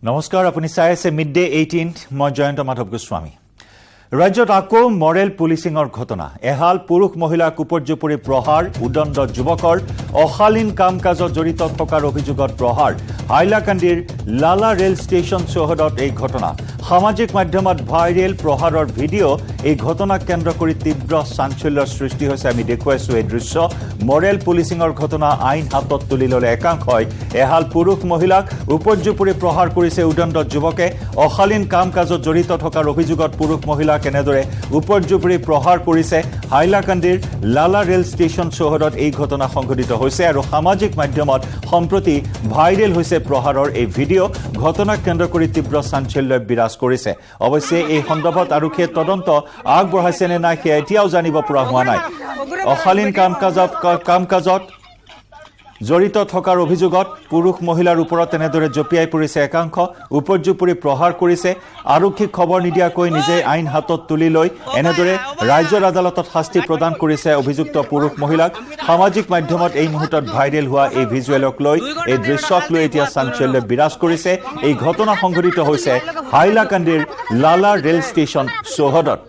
নমস্কাৰ, আপুনি চাই আছে মিড ডে 18 মই জয়ন্ত মাধৱ গোস্বামী। ৰাজ্যত আকৌ মৰেল পুলিচিঙৰ ঘটনা। এহাল পুৰুষ মহিলাক উপৰ্যুপৰি প্ৰহাৰ, উদণ্ড যুৱকৰ অশালীন কাম কাজত জড়িত থকাৰ অভিযোগত প্ৰহাৰ। হাইলাকান্দিৰ লালা ৰেল ষ্টেচন চৌহদত এই ঘটনা। সামাজিক মাধ্যমত ভাইৰেল প্ৰহাৰৰ ভিডিঅ'। এই ঘটনাক কেন্দ্ৰ কৰি তীব্ৰ চাঞ্চল্যৰ সৃষ্টি হৈছে। আমি দেখুৱাইছো এই দৃশ্য। মৰেল পুলিচিঙৰ ঘটনা আইন হাতত তুলি ল'লে একাংশই। এহাল পুৰুষ মহিলাক উপৰ্যুপৰি প্ৰহাৰ কৰিছে উদণ্ড যুৱকে। অশালীন কাম কাজত জড়িত থকাৰ অভিযোগত পুৰুষ মহিলাক কেনেদৰে উপৰ্যুপৰি প্ৰহাৰ কৰিছে। হাইলাকান্দিৰ লালা ৰেল ষ্টেচন চৌহদত এই ঘটনা সংঘটিত হৈছে আৰু সামাজিক মাধ্যমত সম্প্ৰতি ভাইৰেল হৈছে প্ৰহাৰৰ এই ভিডিঅ'। ঘটনাক কেন্দ্ৰ কৰি তীব্ৰ চাঞ্চল্যই বিৰাজ কৰিছে। অৱশ্যে এই সন্দৰ্ভত আৰক্ষীয়ে তদন্ত আগবঢ়াইছে নে নাই সেয়া এতিয়াও জানিব পৰা হোৱা নাই। অশালীন কাম কাজত জড়িত থকাৰ অভিযোগত পুৰুষ মহিলাৰ ওপৰত এনেদৰে জঁপিয়াই পৰিছে একাংশ। উপৰ্যুপৰি প্ৰহাৰ কৰিছে। আৰক্ষীক খবৰ নিদিয়াকৈ নিজে আইন হাতত তুলি লৈ এনেদৰে ৰাজ্যৰ আদালতত শাস্তি প্ৰদান কৰিছে অভিযুক্ত পুৰুষ মহিলাক। সামাজিক মাধ্যমত এই মুহূৰ্তত ভাইৰেল হোৱা এই ভিজুৱেলক লৈ, এই দৃশ্যক লৈ এতিয়া চাঞ্চল্য বিৰাজ কৰিছে। এই ঘটনা সংঘটিত হৈছে হাইলাকান্দিৰ লালা ৰেল ষ্টেচন চৌহদত।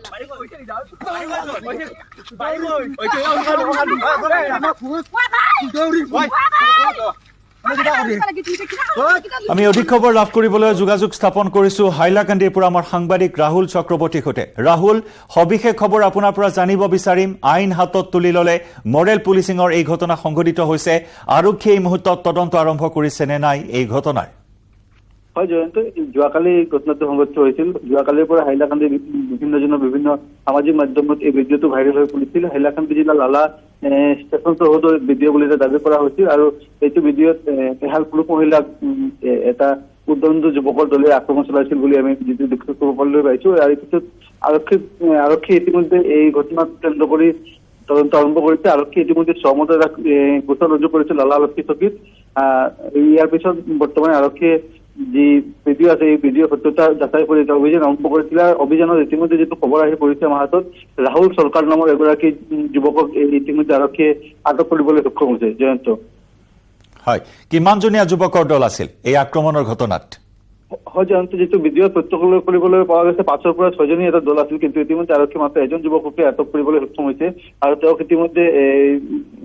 আমি অধিক খবৰ লাভ কৰিবলৈ যোগাযোগ স্থাপন কৰিছো হাইলাকান্দিৰ পৰা আমাৰ সাংবাদিক ৰাহুল চক্ৰৱৰ্তীৰ সৈতে। ৰাহুল, সবিশেষ খবৰ আপোনাৰ পৰা জানিব বিচাৰিম। আইন হাতত তুলি ল'লে মৰেল পুলিচিঙৰ এই ঘটনা সংঘটিত হৈছে। আৰক্ষীয়ে এই মুহূৰ্তত তদন্ত আৰম্ভ কৰিছে নে নাই এই ঘটনাৰ? হয় জয়ন্ত, যোৱাকালি ঘটনাটো সংঘটিত হৈছিল। যোৱাকালিৰ পৰা হাইলাকান্দিৰ বিভিন্নজনৰ বিভিন্ন সামাজিক মাধ্যমত এই ভিডিঅ'টো ভাইৰেল হৈ পৰিছিল। হাইলাকান্দি জিলাৰ লালা ষ্টেচন চৌহদৰ ভিডিঅ' বুলি দাবী কৰা হৈছিল আৰু এইটো ভিডিঅ'ত এহাল পুৰুষ মহিলাক এটা উদণ্ড যুৱকৰ দলে আক্ৰমণ চলাইছিল বুলি আমি যিটো দেখিবলৈ পাইছো। আৰু পিছত আৰক্ষী ইতিমধ্যে এই ঘটনাক কেন্দ্ৰ কৰি তদন্ত আৰম্ভ কৰিছে। আৰক্ষী ইতিমধ্যে সহমত গোচৰ ৰুজু কৰিছে লালা আৰক্ষী চকীত। ইয়াৰ পিছত বৰ্তমান আৰক্ষীয়ে যি ভিডিঅ' আছে এই ভিডিঅ' সত্যতা যাচাই কৰি এটা অভিযান আৰম্ভ কৰিছিলে। অভিযানত ইতিমধ্যে যিটো খবৰ আহি পৰিছে আমাৰ হাতত, ৰাহুল চৰকাৰ নামৰ এগৰাকী যুৱকক ইতিমধ্যে আৰক্ষীয়ে আটক কৰিবলৈ সক্ষম হৈছে। জয়ন্ত, হয়, কিমানজনীয়া যুৱকৰ দল আছিল এই আক্ৰমণৰ ঘটনাত? হয় জয়ন্ত, যিটো ভিডিঅ' প্ৰত্যক্ষ কৰিবলৈ পোৱা গৈছে 5ৰ পৰা 6জনীয়া এটা দল আছিল, কিন্তু ইতিমধ্যে আৰক্ষী মাত্ৰ এজন যুৱককে আটক কৰিবলৈ সক্ষম হৈছে আৰু তেওঁক ইতিমধ্যে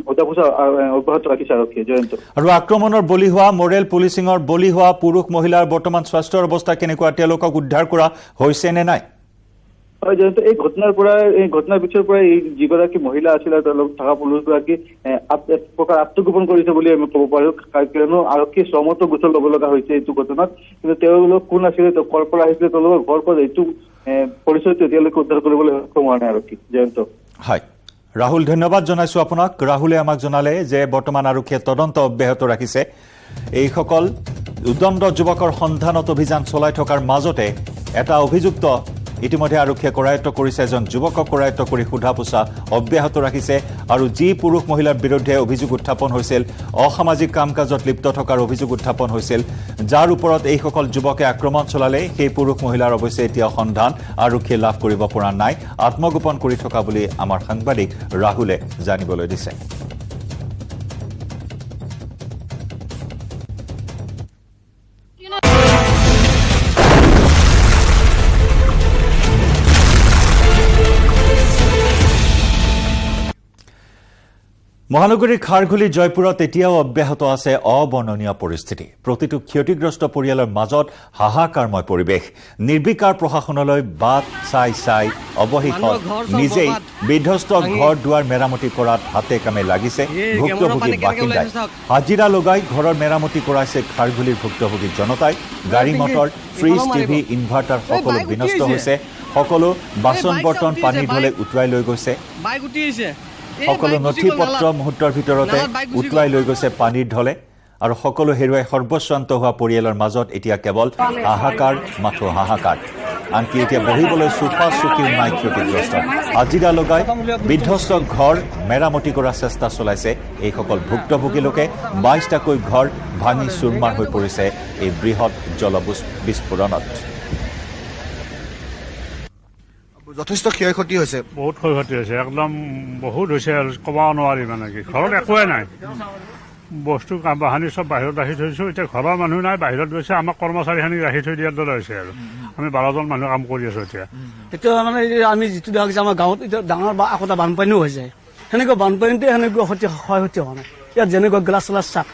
সোধা-পোছা অব্যাহত ৰাখিছে আৰক্ষীয়ে। জয়ন্ত, আৰু আক্ৰমণৰ বলি হোৱা মৰেল পুলিচিঙৰ বলি হোৱা পুৰুষ মহিলাৰ বৰ্তমান স্বাস্থ্যৰ অৱস্থা কেনেকুৱা? তেওঁলোকক উদ্ধাৰ কৰা হৈছে নে নাই? হয় জয়ন্ত, এই ঘটনাৰ পিছৰ পৰা এই যিগৰাকী মহিলা আছিল আৰু তেওঁলোক থকা পুৰুষগৰাকী এক প্ৰকাৰ আত্মগোপন কৰিছে বুলি আমি ক'ব পাৰো, কিয়নো আৰক্ষীয়ে সহমত গোচৰ ল'ব লগা হৈছে এইটো ঘটনাত। কিন্তু তেওঁলোক কোন আছিলে, কৰ পৰা আহিছিলে, তেওঁলোকৰ ঘৰ ক'ত, এইটো পৰিচয়টো এতিয়ালৈকে উদ্ধাৰ কৰিবলৈ সক্ষম হোৱা নাই আৰক্ষী। জয়ন্ত, হয়, ৰাহুল, ধন্যবাদ জনাইছো আপোনাক। ৰাহুলে আমাক জনালে যে বৰ্তমান আৰক্ষীয়ে তদন্ত অব্যাহত ৰাখিছে। এইসকল উদণ্ড যুৱকৰ সন্ধানত অভিযান চলাই থকাৰ মাজতে এটা অভিযুক্ত ইতিমধ্যে আৰক্ষীয়ে কৰায়ত্ব কৰিছে। এজন যুৱকক কৰায়ত্ব কৰি সোধা-পোছা অব্যাহত ৰাখিছে আৰু যি পুৰুষ মহিলাৰ বিৰুদ্ধে অভিযোগ উত্থাপন হৈছিল, অসামাজিক কাম কাজত লিপ্ত থকাৰ অভিযোগ উত্থাপন হৈছিল, যাৰ ওপৰত এইসকল যুৱকে আক্ৰমণ চলালে, সেই পুৰুষ মহিলাৰ অৱশ্যে এতিয়া সন্ধান আৰক্ষীয়ে লাভ কৰিব পৰা নাই। আত্মগোপন কৰি থকা বুলি আমাৰ সাংবাদিক ৰাহুলে জানিবলৈ দিছে। মহানগৰীৰ খাৰঘুলি জয়পুৰত এতিয়াও অব্যাহত আছে অবৰ্ণনীয় পৰিস্থিতি। প্ৰতিটো ক্ষতিগ্ৰস্ত পৰিয়ালৰ মাজত হাহাকাৰময় পৰিৱেশ। নিৰ্বিকাৰ প্ৰশাসনলৈ বাট চাই অৱশেষত নিজেই বিধ্বস্ত ঘৰ দুৱাৰ মেৰামতি কৰাত হাতে কামে লাগিছে ভুক্তভোগী বাসিন্দাই। হাজিৰা লগাই ঘৰৰ মেৰামতি কৰাইছে খাৰঘুলিৰ ভুক্তভোগী জনতাই। গাড়ী মটৰ, ফ্ৰিজ, টিভি, ইনভাৰ্টাৰ সকলো বিনষ্ট হৈছে। সকলো বাচন বৰ্তন পানীৰ ঢলে উটুৱাই লৈ গৈছে। সকলো নথি পত্ৰ মুহূৰ্তৰ ভিতৰতে উটুৱাই লৈ গৈছে পানীৰ ঢলে আৰু সকলো হেৰুৱাই সৰ্বস্বান্ত হোৱা পৰিয়ালৰ মাজত এতিয়া কেৱল হাহাকাৰ, মাথো হাহাকাৰ। আনকি এতিয়া বহিবলৈ চোফা চকীও নাই ক্ষতিগ্ৰস্ত। হাজিৰা লগাই বিধ্বস্ত ঘৰ মেৰামতি কৰাৰ চেষ্টা চলাইছে এইসকল ভুক্তভোগী লোকে। 22টাকৈ ঘৰ ভাঙি চুৰমাৰ হৈ পৰিছে এই বৃহৎ জলবিস্ফোৰণত। যথেষ্ট ক্ষয়ক্ষতি হৈছে, বহুত ক্ষয়ক্ষতি হৈছে, একদম বহুত হৈছে আৰু ক'ব নোৱাৰি। মানে কি ঘৰত একোৱে নাই, বস্তু বাহানি চব বাহিৰত ৰাখি থৈছোঁ। এতিয়া ঘৰৰ মানুহ নাই, বাহিৰত গৈছে। আমাক কৰ্মচাৰীখিনিক ৰাখি থৈ দিয়াৰ দৰে হৈছে আৰু আমি 12জন মানুহ কাম কৰি আছোঁ এতিয়া। এতিয়া মানে আমি যিটো দেখা গৈছে আমাৰ গাঁৱত এতিয়া ডাঙৰ একোটা বানপানীও হৈ যায়। সেনেকুৱা বানপানীতে সেনেকুৱা ক্ষয় ক্ষতি হোৱা নাই। ইয়াত যেনেকুৱা গ্লাছ চ্লাছ চাপ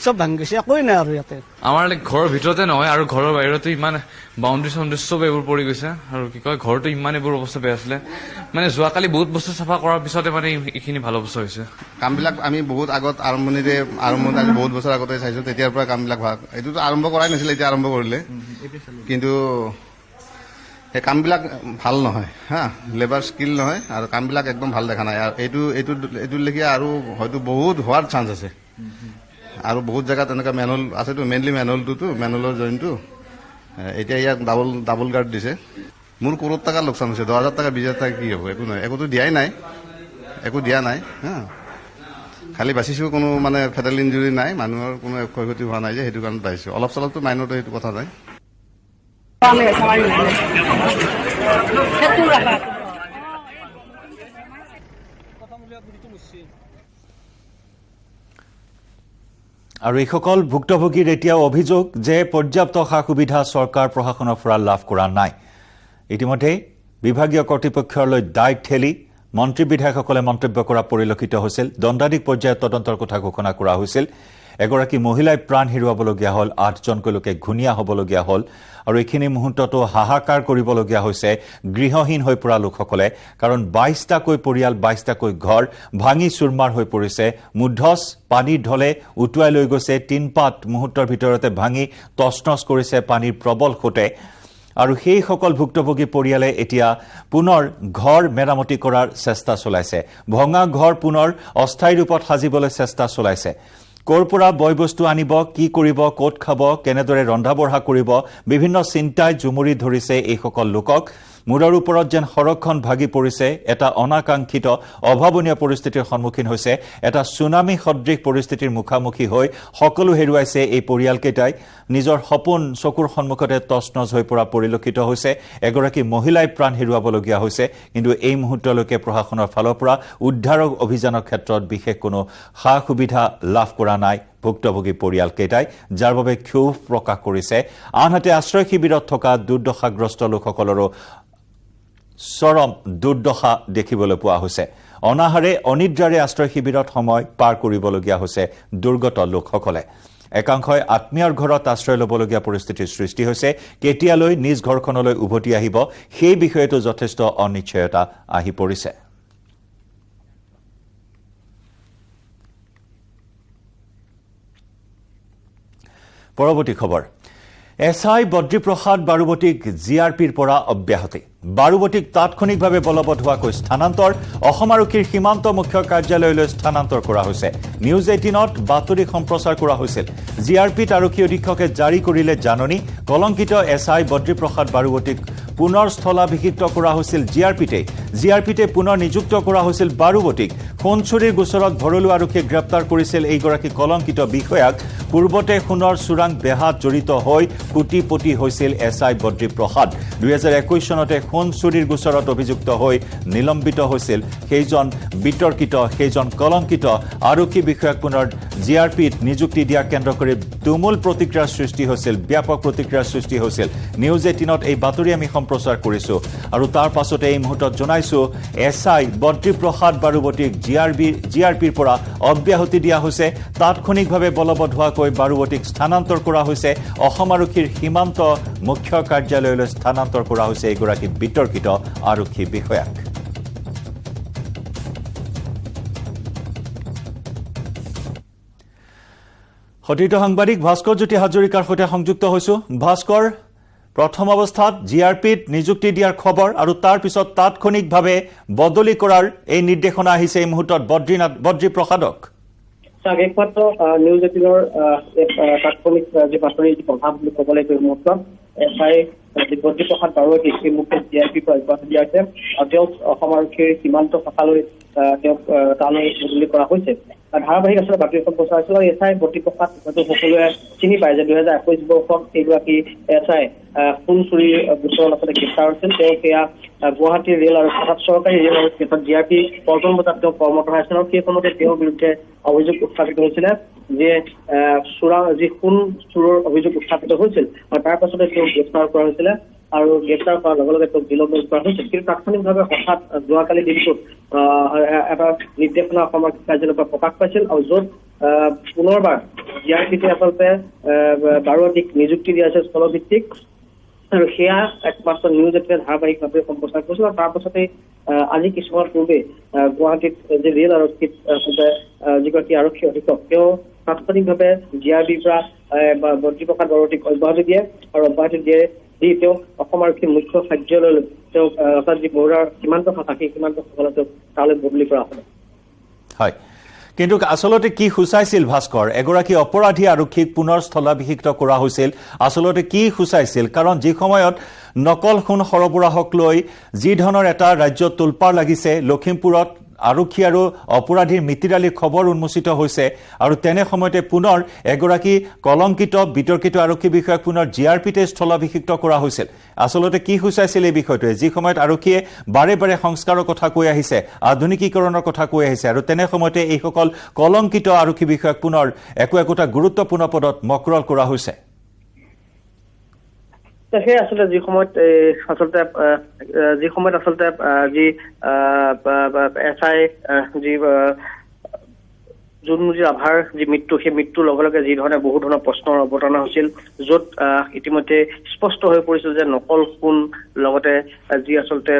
চব ভাঙি গৈছে, একোৱেই নাই আৰু ইয়াতে। আমাৰ ঘৰৰ ভিতৰতে নহয় আৰু ঘৰৰ বাহিৰতো ইমান বাউণ্ডেৰী চাউণ্ডেৰী চব এইবোৰ পৰি গৈছে আৰু কি কয় ঘৰতো ইমান এইবোৰ অৱস্থা বেয়া আছিলে। মানে যোৱাকালি বহুত বস্তু চাফা কৰাৰ পিছতে মানে এইখিনি ভাল অৱস্থা হৈছে। কামবিলাক আমি বহুত আগত আৰম্ভণি বহুত বছৰ আগতে চাইছোঁ, তেতিয়াৰ পৰা কামবিলাক ভাল। এইটোতো আৰম্ভ কৰাই নাছিলে, এতিয়া আৰম্ভ কৰিলে, কিন্তু সেই কামবিলাক ভাল নহয় হা, লেবাৰ স্কিল নহয় আৰু কামবিলাক একদম ভাল দেখা নাই। আৰু এইটো লেখীয়া আৰু হয়তো বহুত হোৱাৰ চান্স আছে। আৰু বহুত জেগাত এনেকুৱা মেনুৱেল আছেতো, মেইনলি মেনুৱেলৰ জইনটো এতিয়া ইয়াক ডাবল গাৰ্ড দিছে। মোৰ 1 কোটি টকা লোকচান হৈছে, 10,000 টকা 20,000 টকা কি হ'ব? একো নহয়, একোতো দিয়াই নাই, একো দিয়া নাই হা। খালি বাচিছোঁ, কোনো মানে ফেটেল ইঞ্জুৰি নাই, মানুহৰ কোনো ক্ষয়ক্ষতি হোৱা নাই যে, সেইটো কাৰণত বাচিছোঁ। অলপ চলপতো মাইনৰটো সেইটো কথা নাই। আৰু এইসকল ভুক্তভোগীৰ এতিয়াও অভিযোগ যে পৰ্যাপ্ত সা সুবিধা চৰকাৰ প্ৰশাসনৰ পৰা লাভ কৰা নাই। ইতিমধ্যে বিভাগীয় কৰ্তৃপক্ষলৈ দায় ঠেলি মন্ত্ৰী বিধায়কসকলে মন্তব্য কৰা পৰিলক্ষিত হৈছিল। দণ্ডাধীশ পৰ্যায়ত তদন্তৰ কথা ঘোষণা কৰা হৈছিল। এগৰাকী মহিলাই প্ৰাণ হেৰুৱাবলগীয়া হ'ল, 8জনকৈ লোকে ঘূণীয়া হ'বলগীয়া হ'ল। আৰু এইখিনি মুহূৰ্ততো হাহাকাৰ কৰিবলগীয়া হৈছে গৃহহীন হৈ পৰা লোকসকলে, কাৰণ 22টাকৈ পৰিয়াল, 22টাকৈ ঘৰ ভাঙি চুৰমাৰ হৈ পৰিছে। মুধচ পানীৰ ঢলে উটুৱাই লৈ গৈছে, টিনপাত মুহূৰ্তৰ ভিতৰতে ভাঙি তছনছ কৰিছে পানীৰ প্ৰবল সোঁতে। আৰু সেইসকল ভুক্তভোগী পৰিয়ালে এতিয়া পুনৰ ঘৰ মেৰামতি কৰাৰ চেষ্টা চলাইছে। ভঙা ঘৰ পুনৰ অস্থায়ী ৰূপত সাজিবলৈ চেষ্টা চলাইছে। ক'ৰ পৰা বয় বস্তু আনিব, কি কৰিব, ক'ত খাব, কেনেদৰে ৰন্ধা বঢ়া কৰিব, বিভিন্ন চিন্তাই জুমুৰি ধৰিছে এইসকল লোকক। মূৰৰ ওপৰত যেন সৰকখন ভাগি পৰিছে। এটা অনাকাংক্ষিত অভাৱনীয় পৰিস্থিতিৰ সন্মুখীন হৈছে। এটা ছুনামি সদৃশ পৰিস্থিতিৰ মুখামুখি হৈ সকলো হেৰুৱাইছে এই পৰিয়ালকেইটাই। নিজৰ সপোন চকুৰ সন্মুখতে তছনছ হৈ পৰা পৰিলক্ষিত হৈছে। এগৰাকী মহিলাই প্ৰাণ হেৰুৱাবলগীয়া হৈছে। কিন্তু এই মুহূৰ্তলৈকে প্ৰশাসনৰ ফালৰ পৰা উদ্ধাৰক অভিযানৰ ক্ষেত্ৰত বিশেষ কোনো সা সুবিধা লাভ কৰা নাই ভুক্তভোগী পৰিয়ালকেইটাই, যাৰ বাবে ক্ষোভ প্ৰকাশ কৰিছে। আনহাতে আশ্ৰয় শিবিৰত থকা দুৰ্দশাগ্ৰস্ত লোকসকলৰো চৰম দুৰ্দশা দেখিবলৈ পোৱা হৈছে। অনাহাৰে অনিদ্ৰাৰে আশ্ৰয় শিবিৰত সময় পাৰ কৰিবলগীয়া হৈছে দুৰ্গত লোকসকলে। একাংশই আত্মীয়ৰ ঘৰত আশ্ৰয় ল'বলগীয়া পৰিস্থিতিৰ সৃষ্টি হৈছে। কেতিয়ালৈ নিজ ঘৰখনলৈ উভতি আহিব, সেই বিষয়তো যথেষ্ট অনিশ্চয়তা আহি পৰিছে। পৰৱৰ্তী খবৰ, এছআই বদ্ৰীপ্ৰসাদ বাৰুৱতীক জিআৰপিৰ পৰা অব্যাহতি। বাৰুৱতীক তাৎক্ষণিকভাৱে বলবৎ হোৱাকৈ স্থানান্তৰ। অসম আৰক্ষীৰ সীমান্ত মুখ্য কাৰ্যালয়লৈ স্থানান্তৰ কৰা হৈছে। নিউজ 18ত বাতৰি সম্প্ৰচাৰ কৰা হৈছিল। জিআৰপিত আৰক্ষী অধীক্ষকে জাৰি কৰিলে জাননী। কলংকিত এছআই বদ্ৰীপ্ৰসাদ বাৰুৱতীক পুনৰ স্থলাভিষিক্ত কৰা হৈছিল জিআৰপিতে পুনৰ নিযুক্ত কৰা হৈছিল বাৰুৱতীক। সোণচুৰিৰ গোচৰত ভৰলু আৰক্ষীয়ে গ্ৰেপ্তাৰ কৰিছিল এইগৰাকী কলংকিত বিষয়াক। পূৰ্বতে সোণৰ চোৰাং বেহাত জড়িত হৈ কোটিপতি হৈছিল এছআই বদ্ৰীপ্ৰসাদ। 2021 চনতে সোণচুৰিৰ গোচৰত অভিযুক্ত হৈ নিলম্বিত হৈছিল সেইজন বিতৰ্কিত, সেইজন কলংকিত আৰক্ষী বিষয়াক পুনৰ জিআৰপিত নিযুক্তি দিয়া কেন্দ্ৰ কৰি তুমুল প্ৰতিক্ৰিয়াৰ সৃষ্টি হৈছিল, ব্যাপক প্ৰতিক্ৰিয়াৰ সৃষ্টি হৈছিল। নিউজ 18ত এই বাতৰি আমি সম্প্ৰচাৰ কৰিছোঁ। আৰু তাৰ পাছতে এই মুহূৰ্তত জনাইছোঁ এছআই বদ্ৰীপ্ৰসাদ বাৰুৱতীক জিআৰপিৰ পৰা অব্যাহতি দিয়া হৈছে। তাৎক্ষণিকভাৱে বলবৎ হোৱাকৈ বাৰুৱতীক স্থানান্তৰ কৰা হৈছে। অসম আৰক্ষীৰ সীমান্ত মুখ্য কাৰ্যালয়লৈ স্থানান্তৰ কৰা হৈছে এগৰাকী বিতৰ্কিত আৰক্ষী বিষয়াক। সতীৰ্থ সাংবাদিক ভাস্কৰ জ্যোতি হাজৰিকাৰ সৈতে সংযুক্ত হৈছোঁ। ভাস্কৰ, প্ৰথম অৱস্থাত জিআৰপিত নিযুক্তি দিয়াৰ খবৰ আৰু তাৰ পিছত তাৎক্ষণিকভাৱে বদলি কৰাৰ এই নিৰ্দেশনা আহিছে এই মুহূৰ্তত বদ্ৰীপ্ৰসাদক। একমাত্ৰ নিউজ 18ৰ তাৎক্ষণিক যে বাতৰি প্ৰভাৱ বুলি ক'ব লাগিব এই মুহূৰ্তত এছআই বদ্ৰীপ্ৰসাদ বাৰুৱতীক এই মুহূৰ্তত জিআৰপিৰ পৰা অব্যাহতি দিয়া হৈছে আৰু তেওঁক অসম আৰক্ষীৰ সীমান্ত শাখালৈ তেওঁক তালৈ বদলি কৰা হৈছে। ধাৰাবাহিক আচলতে বাতৰি এখন প্ৰচাৰ হৈছিল আৰু এছআই বদ্ৰীপ্ৰসাদ হয়তো সকলোৱে চিনি পায় যে 2021 বৰ্ষত এইগৰাকী এছআই সোণ চুৰিৰ গোচৰত আচলতে গ্ৰেপ্তাৰ হৈছিল। তেওঁ সেয়া গুৱাহাটী ৰেল আৰু চৰকাৰী ৰেল আৰু ক্ষেত্ৰত জিআৰপি পল্টন বজাৰত তেওঁ কৰ্মৰত হৈছিল আৰু সেই সময়তে তেওঁৰ বিৰুদ্ধে অভিযোগ উত্থাপিত হৈছিলে যে যি সোণ চুৰৰ অভিযোগ উত্থাপিত হৈছিল আৰু তাৰ পাছতে তেওঁ গ্ৰেপ্তাৰ কৰা হৈছিলে আৰু গ্ৰেপ্তাৰ কৰাৰ লগে লগে তেওঁক নিলম্বন কৰা হৈছিল। কিন্তু তাৎক্ষণিকভাৱে হঠাৎ যোৱাকালি দিনটোত এটা নিৰ্দেশনা অসম আৰক্ষী কাৰ্যালয়ৰ পৰা প্ৰকাশ পাইছিল আৰু য'ত পুনৰবাৰ জিআৰপিতে আচলতে বাৰুৱাটিক নিযুক্তি দিয়া হৈছে স্থলভিত্তিক আৰু সেয়া একমাত্ৰ নিউজ এতিয়া ধাৰাবাহিকভাৱে সম্প্ৰচাৰ কৰিছিল আৰু তাৰ পাছতে আজি কিছুমান পূৰ্বে গুৱাহাটীত যে ৰেল আৰক্ষীত আচলতে যিগৰাকী আৰক্ষী অধীক্ষক তেওঁ তাৎক্ষণিকভাৱে জিআৰপিৰ পৰা বদ্ৰীপ্ৰসাদ বাৰুৱাটিক অব্যাহতি দিয়ে আৰু অব্যাহতি দি তেওঁ অসম আৰক্ষীৰ মুখ্য কাৰ্যালয়লৈ তেওঁক অৰ্থাৎ যি বৰ্ডাৰ সীমান্ত শাখা সেই সীমান্ত শাখালৈ তেওঁক তালৈ বদলি কৰা হয়। হয়, কিন্তু আচলতে কি সূচাইছিল ভাস্কৰ, এগৰাকী অপৰাধী আৰক্ষীক পুনৰ স্থলাভিষিক্ত কৰা হৈছিল, আচলতে কি সূচাইছিল? কাৰণ যি সময়ত নকল সোণ সৰবৰাহক লৈ যি ধৰণৰ এটা ৰাজ্যত তোলপাৰ লাগিছে, লখিমপুৰত আৰক্ষী আৰু অপৰাধীৰ মিতিৰালিৰ খবৰ উন্মোচিত হৈছে আৰু তেনে সময়তে পুনৰ এগৰাকী কলংকিত বিতৰ্কিত আৰক্ষী বিষয়াক পুনৰ জিআৰপিতে স্থলাভিষিক্ত কৰা হৈছিল। আচলতে কি সূচাইছিল এই বিষয়টোৱে? যি সময়ত আৰক্ষীয়ে বাৰে বাৰে সংস্কাৰৰ কথা কৈ আহিছে, আধুনিকীকৰণৰ কথা কৈ আহিছে আৰু তেনে সময়তে এইসকল কলংকিত আৰক্ষী বিষয়াক পুনৰ একোটা গুৰুত্বপূৰ্ণ পদত মকৰল কৰা হৈছে। সেই আচলতে যি সময়ত আচলতে যি এছআই যি জোনমুজি ৰাভাৰ যি মৃত্যু, সেই মৃত্যুৰ লগে লগে যি ধৰণে বহু ধৰণৰ প্ৰশ্নৰ অৱতাৰণা হৈছিল, য'ত ইতিমধ্যে স্পষ্ট হৈ পৰিছিল যে নকল সোণ লগতে যি আচলতে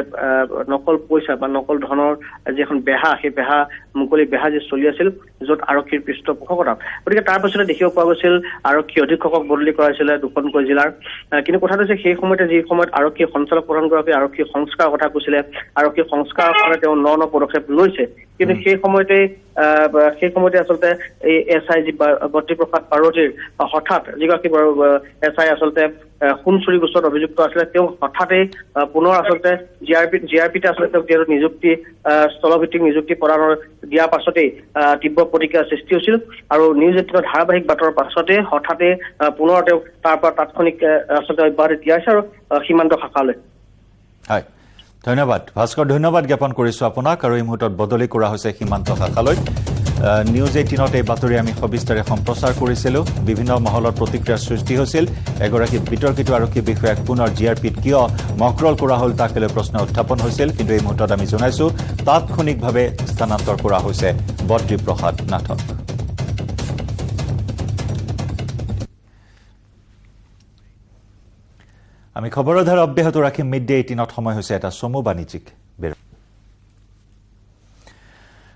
নকল পইচা বা নকল ধনৰ যি এখন বেহা, সেই বেহা মুকলি বেহা যি চলি আছিল, য'ত আৰক্ষীৰ পৃষ্ঠপোষকতা। গতিকে তাৰ পাছতে দেখিব পোৱা গৈছিল আৰক্ষী অধীক্ষকক বদলি কৰা হৈছিলে দুখনকৈ জিলাৰ। কিন্তু কথাটো হৈছে সেই সময়তে যি সময়ত আৰক্ষী সঞ্চালক প্ৰধানগৰাকীয়ে আৰক্ষী সংস্কাৰৰ কথা কৈছিলে, আৰক্ষী সংস্কাৰৰ কাৰণে তেওঁ ন পদক্ষেপ লৈছে, কিন্তু সেই সময়তে আচলতে এই এছআই যি বদ্ৰীপ্ৰসাদ বাৰুৱাটিৰ হঠাৎ যিগৰাকী এছআই আচলতে সোণ চুৰি গোচৰত অভিযুক্ত আছিলে, তেওঁ হঠাতে পুনৰ আচলতে জিআৰপিতে আচলতে তেওঁক যিহেতু নিযুক্তি স্থলভিত্তিক নিযুক্তি প্ৰদানৰ দিয়াৰ পাছতেই তীব্ৰ প্ৰতিক্ৰিয়াৰ সৃষ্টি হৈছিল আৰু নিউজ 18 ধাৰাবাহিক বাতৰৰ পাছতে হঠাতে পুনৰ তেওঁক তাৰ পৰা তাৎক্ষণিক আচলতে অব্যাহতি দিয়া হৈছে আৰু সীমান্ত শাখালৈ। হয়, ধন্যবাদ ভাস্কৰ, ধন্যবাদ জ্ঞাপন কৰিছোঁ আপোনাক। আৰু এই মুহূৰ্তত বদলি কৰা হৈছে সীমান্ত শাখালৈ। নিউজ 18ত এই বাতৰি আমি সবিস্তাৰে সম্প্ৰচাৰ কৰিছিলোঁ। বিভিন্ন মহলত প্ৰতিক্ৰিয়াৰ সৃষ্টি হৈছিল। এগৰাকী বিতৰ্কিত আৰক্ষী বিষয়াক পুনৰ জিআৰপিত কিয় মকৰল কৰা হ'ল তাক লৈ প্ৰশ্ন উত্থাপন হৈছিল, কিন্তু এই মুহূৰ্তত আমি জনাইছোঁ তাৎক্ষণিকভাৱে স্থানান্তৰ কৰা হৈছে বদ্ৰীপ্ৰসাদ নাথক। আমি খবৰৰ ধাৰা অব্যাহত ৰাখিম। মিড ডে 18ত সময় হৈছে এটা চমু বাণিজ্যিক বিৰতি।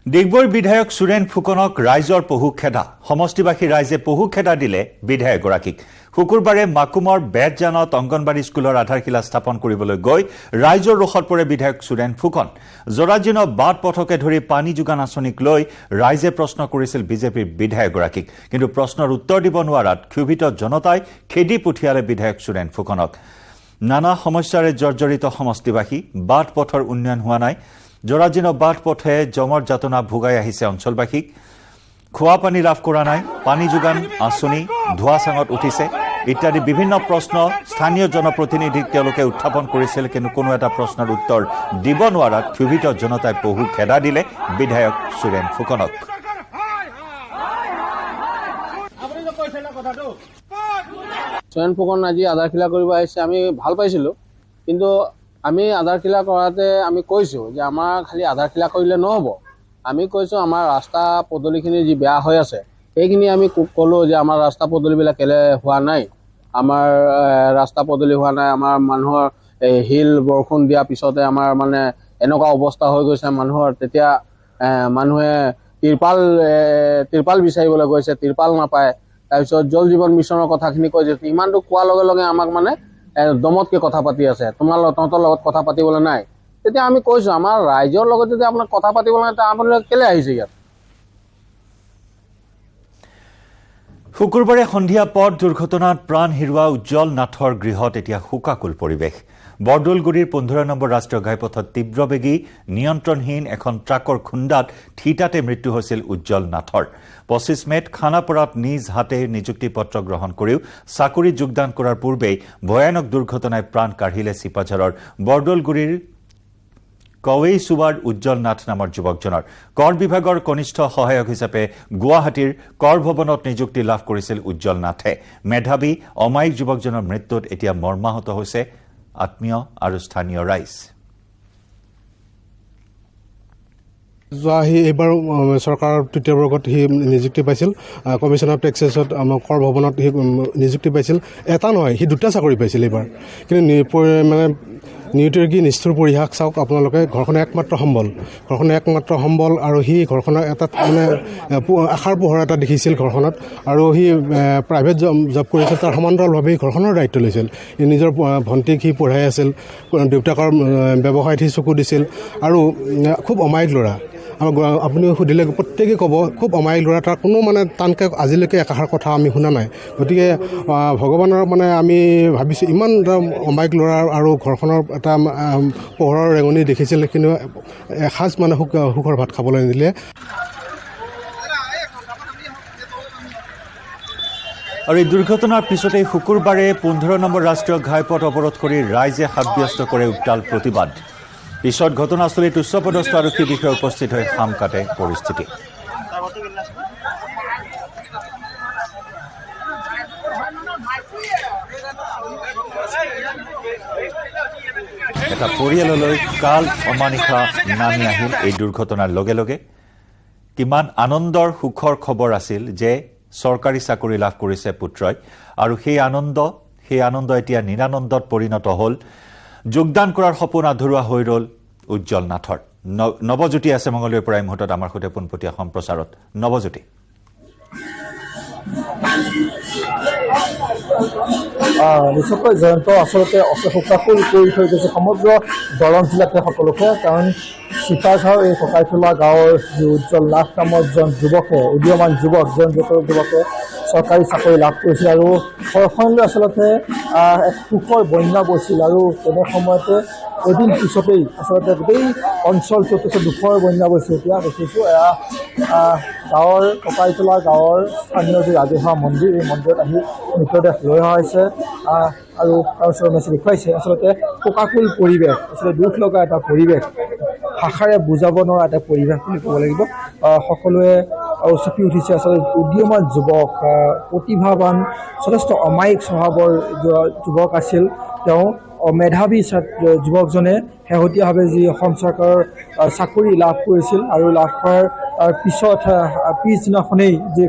ডিগবৈৰ বিধায়ক সুৰেন ফুকনক ৰাইজৰ পহু খেদা, সমষ্টিবাসী ৰাইজে পহু খেদা দিলে বিধায়কগৰাকীক। শুকুৰবাৰে মাকুমৰ বেতজানত অংগনবাড়ী স্কুলৰ আধাৰশিলা স্থাপন কৰিবলৈ গৈ ৰাইজৰ ৰোষত পৰে বিধায়ক সুৰেন ফুকন। জৰাজীৰ্ণ বাট পথকে ধৰি পানী যোগান আঁচনিক লৈ ৰাইজে প্ৰশ্ন কৰিছিল বিজেপিৰ বিধায়কগৰাকীক, কিন্তু প্ৰশ্নৰ উত্তৰ দিব নোৱাৰাত ক্ষোভিত জনতাই খেদি পঠিয়ালে বিধায়ক সুৰেন ফুকনক। নানা সমস্যাৰে জৰ্জৰিত সমষ্টিবাসী, বাট পথৰ উন্নয়ন হোৱা নাই, জৰাজীৰ্ণ বাট পথে জমৰ যাতনা ভোগাই আহিছে অঞ্চলবাসীক, খোৱা পানী লাভ কৰা নাই, পানী যোগান আঁচনি ধোঁৱাচাঙত উঠিছে ইত্যাদি বিভিন্ন প্ৰশ্ন স্থানীয় জনপ্ৰতিনিধিক তেওঁলোকে উত্থাপন কৰিছিল, কিন্তু কোনো এটা প্ৰশ্নৰ উত্তৰ দিব নোৱাৰাত ক্ষোভিত জনতাই পহু খেদা দিলে বিধায়ক সুৰেন ফুকনক। সুৰেন ফুকন আজি আধাৰশিলা কৰিব আহিছে, আমি ভাল পাইছিলোঁ, কিন্তু আমি আধাৰশিলা কৰাতে আমি কৈছোঁ যে আমাৰ খালি আধাৰশিলা কৰিলে নহ'ব, আমি কৈছোঁ আমাৰ ৰাস্তা পদূলিখিনি যি বেয়া হৈ আছে সেইখিনি আমি ক'লোঁ যে আমাৰ ৰাস্তা পদূলিবিলাক কেলৈ হোৱা নাই, আমাৰ ৰাস্তা পদূলি হোৱা নাই, আমাৰ মানুহৰ শিল বৰষুণ দিয়াৰ পিছতে আমাৰ মানে এনেকুৱা অৱস্থা হৈ গৈছে মানুহৰ। তেতিয়া মানুহে তিৰপাল বিচাৰিবলৈ গৈছে, তিৰপাল নাপায়। তাৰপিছত জল জীৱন মিছনৰ কথাখিনি কৈছে, ইমানটো কোৱাৰ লগে লগে আমাক মানে দমতকৈ কথা পাতি আছে, তহঁতৰ লগত কথা পাতিবলৈ নাই। তেতিয়া আমি কৈছোঁ আমাৰ ৰাইজৰ লগত যদি আপোনাক কথা পাতিবলৈ নাই, আপোনালোকে কেলৈ আহিছে ইয়াত? শুকুৰবাৰে সন্ধিয়া পথ দুৰ্ঘটনাত প্ৰাণ হেৰুওৱা উজ্জ্বল নাথৰ গৃহত এতিয়া শোকাকুল পৰিৱেশ। বৰদলগুৰিৰ 15 নম্বৰ ৰাষ্ট্ৰীয় ঘাইপথত তীব্ৰবেগী নিয়ন্ত্ৰণহীন এখন ট্ৰাকৰ খুন্দাত থিতাতে মৃত্যু হৈছিল উজ্জ্বল নাথৰ। 25 মেত খানাপাৰাত নিজ হাতে নিযুক্তি পত্ৰ গ্ৰহণ কৰিও চাকৰিত যোগদান কৰাৰ পূৰ্বেই ভয়ানক দুৰ্ঘটনাই প্ৰাণ কাঢ়িলে চিপাঝাৰৰ বৰদলগুৰিৰ কৱেইচুৱাৰ উজ্জ্বল নাথ নামৰ যুৱকজনৰ। কৰ বিভাগৰ কনিষ্ঠ সহায়ক হিচাপে গুৱাহাটীৰ কৰ ভৱনত নিযুক্তি লাভ কৰিছিল উজ্জ্বল নাথে। মেধাৱী অমায়িক যুৱকজনৰ মৃত্যুত এতিয়া মৰ্মাহত হৈছে আত্মীয় আৰু স্থানীয় ৰাইজ। এইবাৰ চৰকাৰৰ তৃতীয় বৰ্গত সি নিযুক্তি পাইছিল। কমিশ্যন অফ টেক্সেছত আমাৰ কৰ ভৱনত সি নিযুক্তি পাইছিল। এটা নহয়, সি 2টা চাকৰি পাইছিল এইবাৰ। কিন্তু মানে নিউতিৰ কি নিষ্ঠুৰ পৰিহাস চাওক আপোনালোকে। ঘৰখনৰ একমাত্ৰ সম্বল আৰু সি ঘৰখনৰ এটা মানে আশাৰ পোহৰ এটা দেখিছিল ঘৰখনত। আৰু সি প্ৰাইভেট জব কৰিছিল, তাৰ সমান্তৰালভাৱে ঘৰখনৰ দায়িত্ব লৈছিল। নিজৰ ভণ্টিক সি পঢ়াই আছিল, দেউতাকৰ ব্যৱসায়ত সি চকু দিছিল। আৰু খুব অমায়িক ল'ৰা। আপুনি সুধিলে প্ৰত্যেকেই ক'ব খুব অমায়িক ল'ৰা। তাৰ কোনো মানে টানকৈ আজিলৈকে একাষাৰ কথা আমি শুনা নাই। গতিকে ভগৱানৰ মানে আমি ভাবিছোঁ ইমান এটা অমায়িক ল'ৰা আৰু ঘৰখনৰ এটা পোহৰৰ ৰেঙনি দেখিছিল, কিন্তু এসাঁজ মানে সুখৰ ভাত খাবলৈ নিদিলে। আৰু এই দুৰ্ঘটনাৰ পিছতেই শুকুৰবাৰে 15 নম্বৰ ৰাষ্ট্ৰীয় ঘাইপথ অৱৰোধ কৰি ৰাইজে সাব্যস্ত কৰে উত্তাল প্ৰতিবাদ। পিছত ঘটনাস্থলীত উচ্চপদস্থ আৰক্ষী বিষয়া উপস্থিত হৈ খাম কাটে পৰিস্থিতি। এটা পৰিয়াললৈ কাল অমানিশা নামি আহিল এই দুৰ্ঘটনাৰ লগে লগে। কিমান আনন্দৰ সুখৰ খবৰ আছিল যে চৰকাৰী চাকৰি লাভ কৰিছে পুত্ৰই, আৰু সেই আনন্দ এতিয়া নিৰানন্দত পৰিণত হ'ল। যোগদান কৰাৰ সপোন আধৰুৱা হৈ ৰ'ল উজ্জ্বল নাথৰ। নৱজ্যোতি আছে মঙলদৈৰ পৰা এই মুহূৰ্তত আমাৰ সৈতে পোনপটীয়া সম্প্ৰচাৰত। নৱজ্যোতি। নিশ্চয়কৈ জয়ন্ত আচলতে শোকাকুল কৰি থৈ গৈছে সমগ্ৰ দৰং জিলাতে সকলোকে। কাৰণ চিপাঝাৰৰ এই ককাইতলা গাঁৱৰ যি উজ্জ্বল নাথ নামৰ এজন যুৱকে, উদীয়মান যুৱক, যুৱকে চৰকাৰী চাকৰি লাভ কৰিছিল আৰু ঘৰখনলৈ আচলতে এক সুখৰ বন্যা বৈছিল। আৰু তেনে সময়তে এদিন পিছতেই আচলতে গোটেই অঞ্চলটোত দুখৰ বন্যা বৈছে। এতিয়া দেখিছোঁ এয়া গাঁৱৰ ককাইতলা গাঁৱৰ স্থানীয় যি ৰাজহুৱা মন্দিৰ, এই মন্দিৰত আহি মৃতদেহ লৈ অহা হৈছে আৰু তাৰ ওচৰত মেছেজ দেখুৱাইছে। আচলতে শোকাকুল পৰিৱেশ, আচলতে দুখ লগা এটা পৰিৱেশ, ভাষাৰে বুজাব নোৱাৰা এটা পৰিৱেশ বুলি ক'ব লাগিব। সকলোৱে উচকি উঠিছে। আচলতে উদীয়মান যুৱক, প্ৰতিভাৱান, যথেষ্ট অমায়িক স্বভাৱৰ যুৱক আছিল তেওঁ। মেধাৱী যুৱকজনে শেহতীয়াভাৱে যি অসম চৰকাৰৰ চাকৰি লাভ কৰিছিল আৰু লাভ কৰাৰ পিছদিনাখনেই যি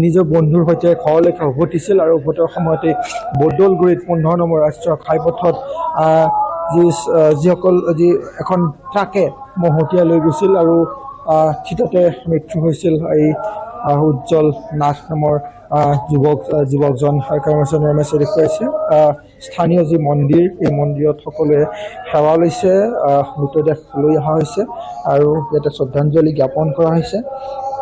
নিজৰ বন্ধুৰ সৈতে ঘৰলৈকে উভতিছিল আৰু উভতাৰ সময়তে বৰদলগুৰিত 15 নম্বৰ ৰাষ্ট্ৰীয় ঘাইপথত যি এখন ট্ৰাকে মহতিয়াই লৈ গৈছিল আৰু থিততে মৃত্যু হৈছিল এই উজ্জ্বল নাথ নামৰ যুৱকজন। ৰমেশে দেখুৱাইছে স্থানীয় যি মন্দিৰ, এই মন্দিৰত সকলোৱে সেৱা লৈছে, মৃতদেহ লৈ অহা হৈছে আৰু ইয়াতে শ্ৰদ্ধাঞ্জলি জ্ঞাপন কৰা হৈছে।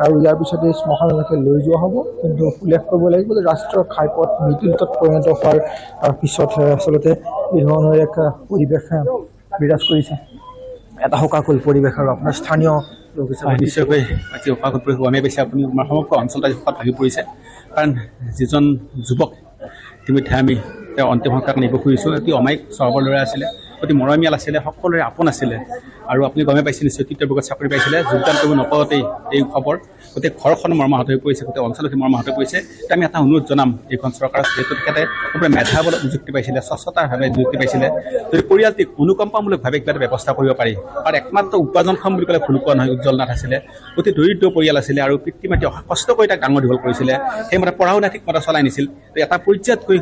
আৰু ইয়াৰ পিছতে শ্মশানলৈকে লৈ যোৱা হ'ব। কিন্তু উল্লেখ কৰিব লাগিব যে ৰাষ্ট্ৰীয় ঘাইপথ মৃত্যুত পৰিণত হোৱাৰ পিছত আচলতে এই ধৰণৰ এক পৰিৱেশ বিৰাজ কৰিছে, এটা শোকাকুল পৰিৱেশ। আৰু আপোনাৰ স্থানীয় লোক হিচাপে নিশ্চয়কৈ আজি শোকাকুল পৰিৱেশ গমেই পাইছে আপুনি। আমাৰ সমগ্ৰ অঞ্চলটো আজি শোকত ভাগি পৰিছে। কাৰণ যিজন যুৱক ইতিমধ্যে আমি তেওঁ অন্তিম সংস্কাৰ নিব খুজিছোঁ, অতি অমায়িক স্বভাৱৰ ল'ৰা আছিলে, অতি মৰমীয়াল আছিলে, সকলোৰে আপোন আছিলে। আৰু আপুনি গমেই পাইছে নিশ্চয় তৃতীয় বৰ্গত চাকৰি পাইছিলে। যোগদান কৰিব নকৰোঁতেই এই খবৰ গোটেই ঘৰখন মৰ্মাহত হৈ পৰিছে, গোটেই অঞ্চলতে মৰ্মাহত হৈ পৰিছে। এতিয়া আমি এটা অনুৰোধ জনাম এইখন চৰকাৰক, যিহেতু তেখেতে খুবেই মেধাবলত নিযুক্তি পাইছিলে, স্বচ্ছতাৰভাৱে নিযুক্তি পাইছিলে, যদি পৰিয়ালটিক অনুকম্পামূলকভাৱে কিবা এটা ব্যৱস্থা কৰিব পাৰি। কাৰণ একমাত্ৰ উপাৰ্জনক্ষম বুলি ক'লে ভুল কোৱা নহয়। উজ্জ্বল নাথ আছিলে, অতি দৰিদ্ৰ পৰিয়াল আছিলে আৰু পিতৃ মাতৃ কষ্ট কৰি তাক ডাঙৰ দীঘল কৰিছিলে। সেইমতে পঢ়া শুনা ঠিকমতে চলাই নিছিল। এটা পৰ্যায়তকৈ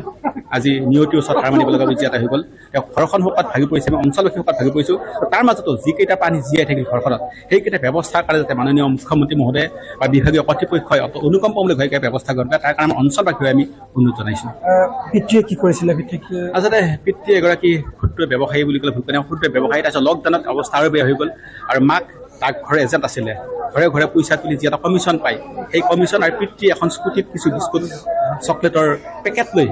আজি নিয়তিৰ ওচৰত হাৰ মানিব লগা পৰ্যায় এটা হৈ গ'ল। তেওঁ ঘৰখন শোকত ভাগি পৰিছে, আমি অঞ্চলবাসী শোকত ভাগি পৰিছোঁ। তাৰ মাজতো যিকেইটা প্ৰাণী জীয়াই থাকিল ঘৰখনত, সেইকেইটা ব্যৱস্থাৰ কাৰণে যাতে মাননীয় মুখ্যমন্ত্ৰী মহোদয় বা বিভাগীয় কৰ্তৃপক্ষই অনুকম্পামূলকভাৱে ব্যৱস্থা কৰে, তাৰ কাৰণে অঞ্চলবাসীয়ে আমি অনুৰোধ জনাইছোঁ। পিতৃয়ে কি কৰিছিলে? আচলতে পিতৃ এগৰাকী ক্ষুদ্ৰ ব্যৱসায়ী বুলি ক'লে ভুল কোৱা নাই, ক্ষুদ্ৰ ব্যৱসায়ী। তাৰপিছত লকডাউনত অৱস্থা আৰু বেয়া হৈ গ'ল আৰু মাক ডাকঘৰ এজেণ্ট আছিলে ঘৰে ঘৰে পইচা তুলি যি এটা কমিশ্যন পায় সেই কমিশ্যন আৰু পিতৃ এখন স্কুটিত কিছু বিস্কুট চকলেটৰ পেকেট লৈ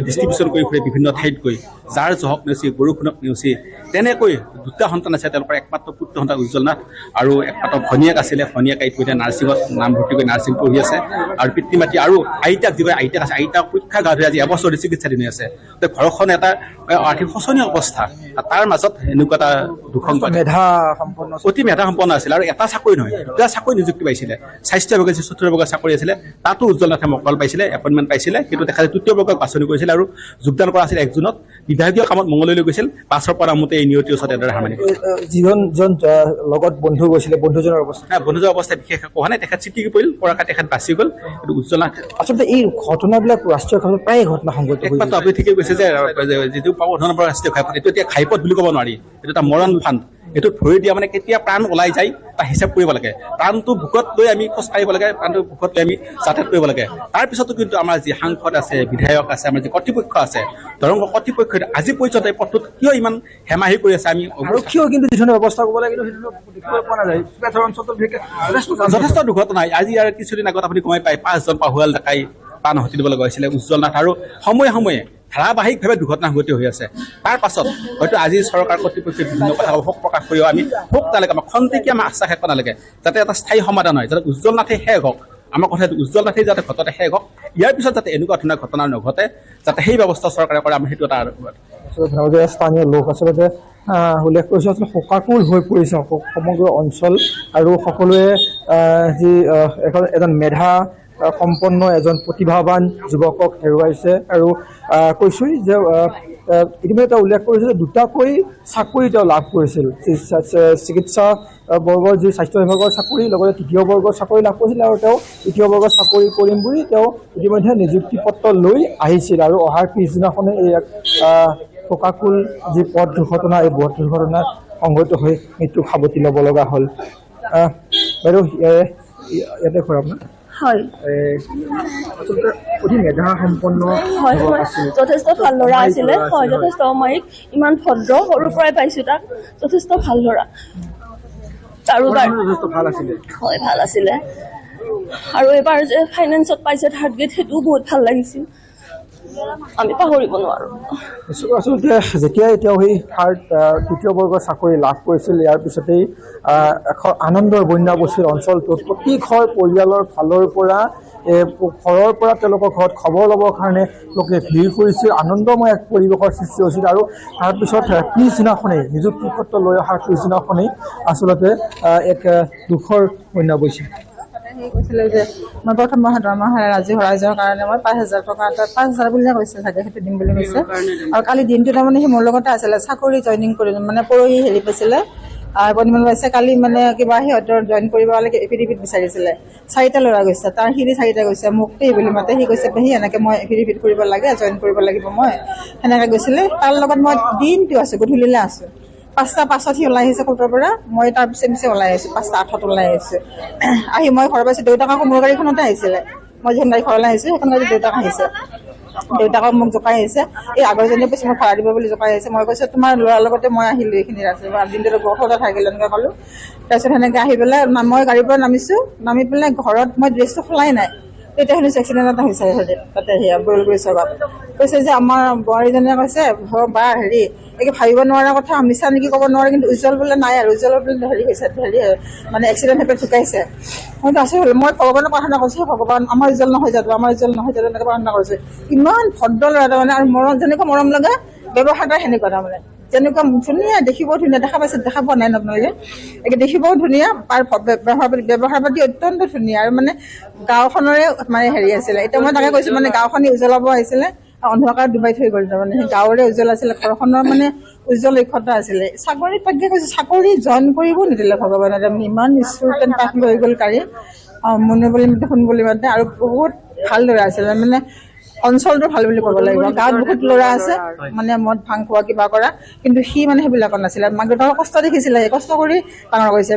ডিষ্ট্ৰিবিউশ্যন কৰি ফুৰে বিভিন্ন ঠাইত গৈ যাৰ জহক নেওচি বৰষুণক নেওচি তেনেকৈ দুটা সন্তান আছে তেওঁলোকৰ একমাত্ৰ পুত্ৰ সন্তান উজ্জ্বল নাথ আৰু একমাত্ৰ ভনীয়েক আছিলে ভনীয়েক এতিয়া নাৰ্ছিঙত নাম ভৰ্তি কৰি নাৰ্ছিং পঢ়ি আছে আৰু পিতৃ মাতৃ আৰু আইতাক যিগৰাকী আইতাক আছে আইতাক পৰীক্ষাগাৰ হৈ আজি এবছৰ চিকিৎসাধীন হৈ আছে ঘৰখন এটা আৰ্থিক শোচনীয় অৱস্থা তাৰ মাজত এনেকুৱা এটা দুঃসংবাদ অতি মেধা সম্পন্ন আছিল আৰু এটা চাকৰি নহয় দুটা চাকৰি নিযুক্তি পাইছিলে স্বাস্থ্য বিভাগৰ চতুৰ্থ বিভাগৰ চাকৰি আছিলে তাতো উজ্জ্বল নাথে মকল পাইছিলে এপইণ্টমেণ্ট পাইছিলে কিন্তু দেখা যায় তৃতীয় বিভাগক বাছনি কৰিছিল আৰু যোগদান কৰা আছিল 1 জুনত বিভাগীয় কামত মঙললৈ গৈছিল পাছৰ পৰা মতে এই নিয়তিৰ ওচৰত এনেদৰে হাৰমানি যিজন লগত বন্ধু গৈছিলে বন্ধুজনৰ অৱস্থা বন্ধুজনৰ অৱস্থা বিশেষ কোৱা নাই তেখেত চিটিকি পৰিল পৰাকা তেখেত বাচি গ'ল কিন্তু উজ্জ্বল নাথ আচলতে এই ঘটনাবিলাক ৰাষ্ট্ৰীয় ঘাইপথ প্ৰায় ঘটনা সংঘটিত একমাত্ৰ আপুনি ঠিকেই কৈছে যে যিটো প্ৰধানৰ পৰা ৰাষ্ট্ৰীয় ঘাইপথ এইটো এতিয়া ঘাইপথ বুলি ক'ব নোৱাৰি এইটো এটা মৰণ ফাণ্ড এইটো ধৰি দিয়া মানে কেতিয়া প্ৰাণ ওলাই যায় তাৰ হিচাপ কৰিব লাগে প্ৰাণটো বুকত লৈ আমি খোজ কাঢ়িব লাগে প্ৰাণটো বুকত লৈ আমি যাতায়াত কৰিব লাগে তাৰপিছতো কিন্তু আমাৰ যি সাংসদ আছে বিধায়ক আছে আমাৰ যি কৰ্তৃপক্ষ আছে দৰং কৰ্তৃপক্ষ আজি পৰ্যন্ত এই পথটোত কিয় ইমান হেমাহি কৰি আছে আমি আৰক্ষীও কিন্তু যিধৰণে ব্যৱস্থা কৰিব লাগে কিন্তু সেইটো দেখিব পোৱা নাযায় চুকাথৰ অঞ্চলটো যথেষ্ট দুৰ্ঘটনা আজি আৰু কিছুদিন আগত আপুনি গমাই পায় 5জন পাহুৱাল ডেকাই প্ৰাণ হতি দিব লগা হৈছিলে উজ্জ্বল নাথ আৰু সময়ে সময়ে ধাৰাবাহিকভাৱে দুৰ্ঘটনা সংঘটিত হৈ আছে তাৰ পাছত হয়তো আজি চৰকাৰ কৰ্তৃপক্ষই বিভিন্ন কথা শোক প্ৰকাশ কৰিও আমি শোক নালাগে আমাক খন্তেকীয়া আমাৰ আশ্বাস শেষ নালাগে যাতে এটা স্থায়ী সমাধান হয় যাতে উজ্জ্বল নাথে শেষ হওক আমাৰ কথা উজ্জ্বল নাথে যাতে ঘটনাতে শেষ হওক ইয়াৰ পিছত যাতে এনেকুৱা ধৰণৰ ঘটনা নঘটে যাতে সেই ব্যৱস্থা চৰকাৰে কৰে আমি সেইটো এটা স্থানীয় লোক আচলতে উল্লেখ কৰিছোঁ আচলতে শোকাকুল হৈ পৰিছে সমগ্ৰ অঞ্চল আৰু সকলোৱে যি এজন মেধা সম্পন্ন এজন প্ৰতিভাৱান যুৱকক হেৰুৱাইছে আৰু কৈছোঁ যে ইতিমধ্যে উল্লেখ কৰিছোঁ যে দুটাকৈ চাকৰি তেওঁ লাভ কৰিছিল চিকিৎসা বৰ্গৰ যি স্বাস্থ্য বিভাগৰ চাকৰি লগতে তৃতীয় বৰ্গৰ চাকৰি লাভ কৰিছিল আৰু তেওঁ তৃতীয় বৰ্গৰ চাকৰি কৰিম বুলি তেওঁ ইতিমধ্যে নিযুক্তি পত্ৰ লৈ আহিছিল আৰু অহাৰ পিছদিনাখনে এই শোকাকুল যি পথ দুৰ্ঘটনা এই পথ দুৰ্ঘটনা সংঘটিত হৈ মৃত্যু সাৱটি ল'ব লগা হ'ল বাইদেউ ইয়াতে ঘৰ আপোনাৰ হয় আচলতে অতি মেধা সম্পন্ন যথেষ্ট ভাল ল'ৰা আছিলে হয় যথেষ্ট অমায়িক ইমান ভদ্ৰ সৰুৰ পৰাই পাইছো তাক যথেষ্ট ভাল ল'ৰা আৰু হয় ভাল আছিলে আৰু এবাৰ যে ফাইনেন্সত পাইছে থাৰ্ড গ্ৰেড সেইটোও বহুত ভাল লাগিছিল আমি পাহৰিব নোৱাৰো আচলতে যেতিয়া তেওঁ সেই তৃতীয় বৰ্গৰ চাকৰি লাভ কৰিছিল ইয়াৰ পিছতেই এখন আনন্দৰ বন্যা বস্তিৰ অঞ্চলটোত প্ৰতি ঘৰ পৰিয়ালৰ ফালৰ পৰা ঘৰৰ পৰা তেওঁলোকৰ ঘৰত খবৰ ল'বৰ কাৰণে লোকে ভিৰ কৰিছিল আনন্দময় এক পৰিৱেশৰ সৃষ্টি হৈছিল আৰু তাৰপিছত পিছদিনাখনেই নিযুক্তি পত্ৰ লৈ অহাৰ পিছদিনাখনেই আচলতে এক দুখৰ বন্যা বৈছিল সেই কৈছিলে যে মই প্ৰথম মাহৰ দৰমহা ৰাজি ৰাইজৰ কাৰণে মই 5,000 টকা 5,000 বুলিয়ে কৈছে চাগে সেইটো দিম বুলি কৈছে আৰু কালি দিনটো তাৰমানে সি মোৰ লগতে আছিলে চাকৰি জইনিং কৰিলোঁ মানে পৰহি হেৰি পাইছিলে এপইণ্টমেণ্ট পাইছে কালি মানে কিবা সিহঁতৰ জইন কৰিব লাগে এফিডেভিট বিচাৰিছিলে 4টা ল'ৰা গৈছে তাৰ সিৰি 4টা গৈছে মোক এই বুলি মাতে সি কৈছে পেহী এনেকৈ মই এফিডেভিট কৰিব লাগে জইন কৰিব লাগিব মই সেনেকৈ গৈছিলে তাৰ লগত মই দিনটো আছোঁ গধূলিলৈ আছোঁ 5টা 5ত সি ওলাই আহিছে কোৰ্টৰ পৰা মই তাৰ পিছে ওলাই আহিছোঁ 5টা 8ত ওলাই আহিছোঁ আহি মই ঘৰ পাইছোঁ দেউতাক আকৌ মোৰ গাড়ীখনতে আহিছিলে মই যিখন গাড়ী ঘৰলৈ আহিছোঁ সেইখন গাড়ী দেউতাক আহিছে দেউতাকক মোক জোকাই আহিছে এই আগৰজনীয়ে পিছত মোক ভাড়া দিব বুলি জোকাই আহিছে মই কৈছোঁ তোমাৰ ল'ৰাৰ লগতে মই আহিলোঁ এইখিনি ৰাস্তা দিনটো ঘৰতে থাকিলে এনেকৈ ক'লোঁ তাৰপিছত সেনেকৈ আহি পেলাই মই গাড়ীৰ পৰা নামিছোঁ নামি পেলাই ঘৰত মই ড্ৰেছটো খোলাই নাই তেতিয়া শুনিছোঁ এক্সিডেণ্ট এটা হৈছে তাতে সেয়া বৰগুৰি চৰকাৰত কৈছে যে আমাৰ বোৱাৰীজনীয়ে কৈছে বা হেৰি এই ভাবিব নোৱাৰা কথা মিছা নেকি ক'ব নোৱাৰে কিন্তু উজ্জ্বল বোলে নাই আৰু উজ্জ্বলৰ বোলে হেৰি হৈছে হেৰি মানে এক্সিডেণ্ট হৈ ঢুকাইছে মইতো আছোঁ মই ভগৱানক প্ৰাৰ্থনা কৰিছোঁ ভগৱান আমাৰ উজ্জ্বল নহয় যাতো আমাৰ উজ্জ্বল নহয় যাতো এনেকৈ প্ৰাৰ্থনা কৰিছোঁ ইমান ভদ্ৰ ল'ৰা তাৰমানে আৰু মৰম যেনেকুৱা মৰম লগা ব্যৱহাৰ এটা সেনেকুৱা তাৰমানে যেনেকুৱা ধুনীয়া দেখিবও ধুনীয়া দেখা পাইছে দেখা পোৱা নাই আপোনালোকে একে দেখিবও ধুনীয়া তাৰ ব্যৱহাৰ পাতি অত্যন্ত ধুনীয়া আৰু মানে গাঁওখনৰে মানে হেৰি আছিলে এতিয়া মই তাকে কৈছোঁ মানে গাঁওখনি উজ্জ্বলাব আহিছিলে অন্ধকাৰ ডুবাই থৈ গ'ল তাৰমানে সেই গাঁৱৰে উজ্জ্বল আছিলে ঘৰখনৰ মানে উজ্জ্বল লক্ষ্যতা আছিলে চাকৰি তাকে কৈছোঁ চাকৰি জইন কৰিব নিদিলে ভগৱানে তাৰমানে ইমান স্কুল পাঠ লৈ গ'ল গাড়ী মনে বুলি মাতে শুন বুলি মাতে আৰু বহুত ভাল ল'ৰা আছিলে মানে অঞ্চলটো ভাল বুলি ক'ব লাগিব গাঁৱত বহুত ল'ৰা আছে মানে মদ ভাং খোৱা কিবা কৰা কিন্তু সি মানে সেইবিলাকত নাছিলে মাক দেউতাকৰ কষ্ট দেখিছিলে কষ্ট কৰি ডাঙৰ কৰিছে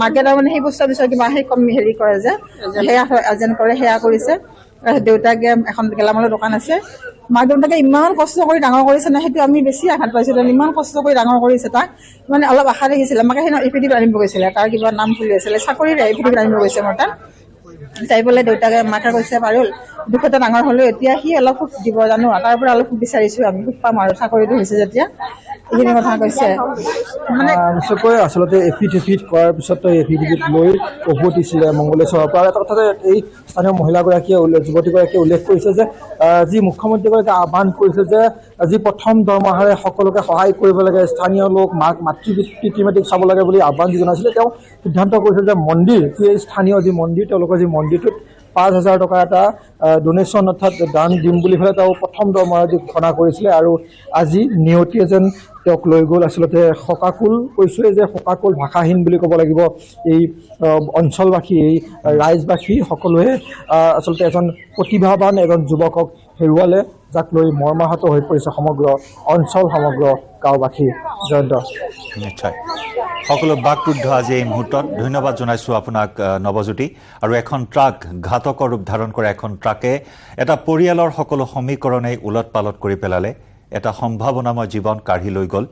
মাকে তাৰমানে সেই বস্তু পিছত কিবা সেই কম হেৰি কৰে যে সেয়া যেন কৰে সেয়া কৰিছে দেউতাকে এখন গেলামালৰ দোকান আছে, মাক দেউতাকে ইমান কষ্ট কৰি ডাঙৰ কৰিছে না, সেইটো আমি বেছি আঘাত পাইছিলোঁ। ইমান কষ্ট কৰি ডাঙৰ কৰিছে তাক, মানে অলপ আশা দেখিছিলে। মাকে সেইদিনা এফিডেভিট আনিব গৈছিলে, তাৰ কিবা নাম ভুল হৈছিলে, চাকৰিৰে এফিডেভিট আনিব গৈছে মোৰ তাত। যাই পেলাই দেউতাকে মাকে কৈছে পাৰুল দুখ এটা ডাঙৰ হ'লেও এতিয়া সি অলপ সুখ দিব জানো, তাৰ পৰা অলপ সুখ বিচাৰিছোঁ আমি, সুখ পাম আৰু চাকৰিটো হৈছে যেতিয়া, এইখিনি কথা কৈছে। মানে নিশ্চয়কৈ আচলতে এফিডেভিট কৰাৰ পিছত এফিডেভিট লৈ উভতিছিলে মংগলেশ্বৰৰ পৰা। এটা কথা এই স্থানীয় মহিলাগৰাকীয়ে যুৱতীগৰাকীয়ে উল্লেখ কৰিছে যে যি মুখ্যমন্ত্ৰীগৰাকীয়ে আহ্বান কৰিছে যে আজি প্ৰথম দৰমহাৰে সকলোকে সহায় কৰিব লাগে, স্থানীয় লোক মাতৃ পিতৃ মাতৃক চাব লাগে বুলি আহ্বান জনাইছিলে। তেওঁ সিদ্ধান্ত কৰিছে যে মন্দিৰ যি স্থানীয় যি মন্দিৰ, তেওঁলোকৰ যি মন্দিৰটোত 5,000 টকা এটা ডোনেশ্যন অৰ্থাৎ দান দিম বুলি পেলাই তেওঁ প্ৰথম দৰমহা ঘোষণা কৰিছিলে। আৰু আজি নিয়তিয়ে যেন তেওঁক লৈ গ'ল আচলতে শকাকুল। কৈছোৱে যে শকাকুল ভাষাহীন বুলি ক'ব লাগিব এই অঞ্চলবাসী, এই ৰাইজবাসী সকলোৱে আচলতে এজন প্ৰতিভাৱান এজন যুৱকক হেৰুৱালে, যাক লৈ মৰ্মাহত হৈ পৰিছে সমগ্ৰ অঞ্চল, সমগ্ৰ গাঁওবাসী। জয়ন্ত। নিশ্চয় সকলো বাকৰুদ্ধ আজি এই মুহূৰ্তত। ধন্যবাদ জনাইছোঁ আপোনাক নৱজ্যোতি। আৰু এখন ট্ৰাক, ঘাতকৰ ৰূপ ধাৰণ কৰা এখন ট্ৰাকে এটা পৰিয়ালৰ সকলো সমীকৰণেই ওলট পালট কৰি পেলালে, এটা সম্ভাৱনাময় জীৱন কাঢ়ি লৈ গ'ল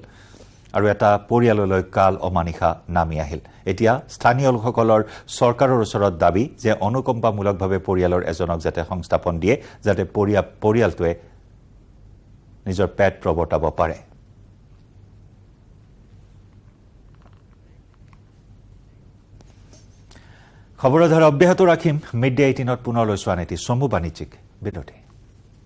আৰু এটা পৰিয়াললৈ কাল অমানিশা নামি আহিল। এতিয়া স্থানীয় লোকসকলৰ চৰকাৰৰ ওচৰত দাবী যে অনুকম্পামূলকভাৱে পৰিয়ালৰ এজনক যাতে সংস্থাপন দিয়ে, যাতে পৰিয়ালটোৱে নিজৰ পেট প্ৰৱৰ্তাব পাৰে। খবৰৰ ধাৰা অব্যাহত ৰাখিম। মিড ডে 18ত পুনৰ লৈছোঁ আন এটি চমু বাণিজ্যিক বিৰতি।